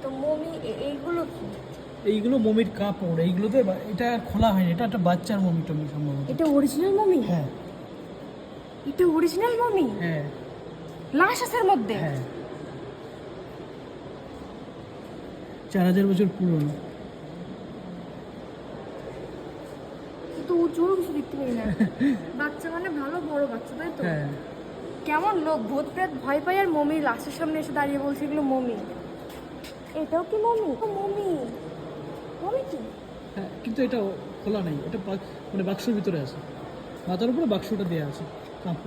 তো মমি এইগুলো কি? এইগুলো মমির কাপড়, এইগুলোতে এটা খোলা হয়নি, এটা একটা বাচ্চার মমি টমি সম্ভবত। এটা অরিজিনাল মমি? হ্যাঁ এটা অরিজিনাল মমি? হ্যাঁ লাশ আছে এর মধ্যে? হ্যাঁ, 4000 বছর পুরনো। তো উঁচু কিছু দেখতে পাই না। বাচ্চা মানে ভালো বড় বাচ্চা, তাই তো? হ্যাঁ কেমন লোক ভূত প্রেত ভয় পায় আর মমি লাশের সামনে এসে দাঁড়িয়ে বলছে এগুলো মমি। এটাও কি মমি? মমি মমি কি? হ্যাঁ, কিন্তু এটা খোলা নেই, এটা মানে বাক্সের ভিতরে আছে, মাথার উপরে বাক্সটা দেওয়া আছে,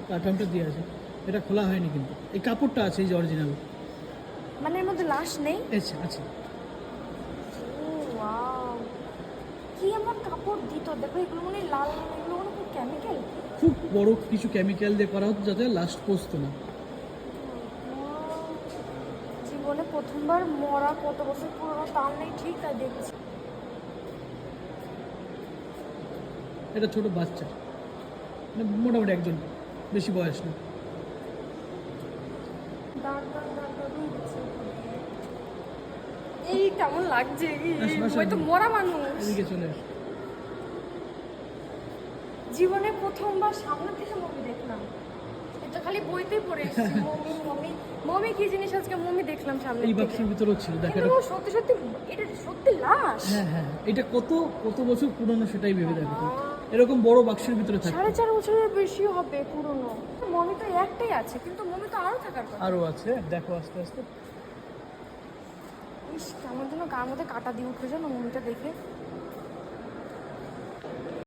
কাঠামটা দেওয়া আছে, এটা খোলা হয়নি। কিন্তু এই কাপড়টা আছে, এই যে অরিজিনাল, মানে এর মধ্যে লাশ নেই? আচ্ছা আচ্ছা। ও ওয়াও, কি এমন কাপড় দিত দেখো, এগুলো মনে হয় লাল, এগুলো মনে হয় কেমিক্যাল। খুব বড় কিছু কেমিক্যাল দিয়ে করা হতো যাতে লাস্ট পচতো না। জীবনে প্রথমবার মরা, কত বছর পুরনো তার নেই ঠিক, তাই দেখছি। এটা ছোট বাচ্চা, মানে মোটামুটি একজন, বেশি বয়স না। দাঁড় দাঁড় দাঁড় দাঁড় হয়ে গেছে। এই কেমন লাগছে, আসো, আসো, ওই তো মরা মানুষ। এদিকে চলে আস। জীবনে প্রথমবার সামনে থেকে মমি দেখলাম। এটা খালি বইতেই পড়ে এসেছি, মমি মমি মমি কি জিনিস, আজকে মমি দেখলাম সামনে এই থেকে। বাক্সের ভিতরেও ছিল, দেখ কিন্তু এটা। সত্যি সত্যি এটা সত্যি লাশ। হ্যাঁ হ্যাঁ, এটা কত কত বছর পুরনো সেটাই ভেবে দেখো তো। এরকম বড় বাক্সের ভিতরে থাকে। 4.5 বছরের বেশি হবে পুরনো। মমি তো একটাই আছে, কিন্তু মমি তো আরো থাকার কথা। আরো আছে, দেখো আস্তে আস্তে। ইস, কেমন যেন গার মধ্যে কাটা দিয়ে উঠে যেন মমিটা দেখে।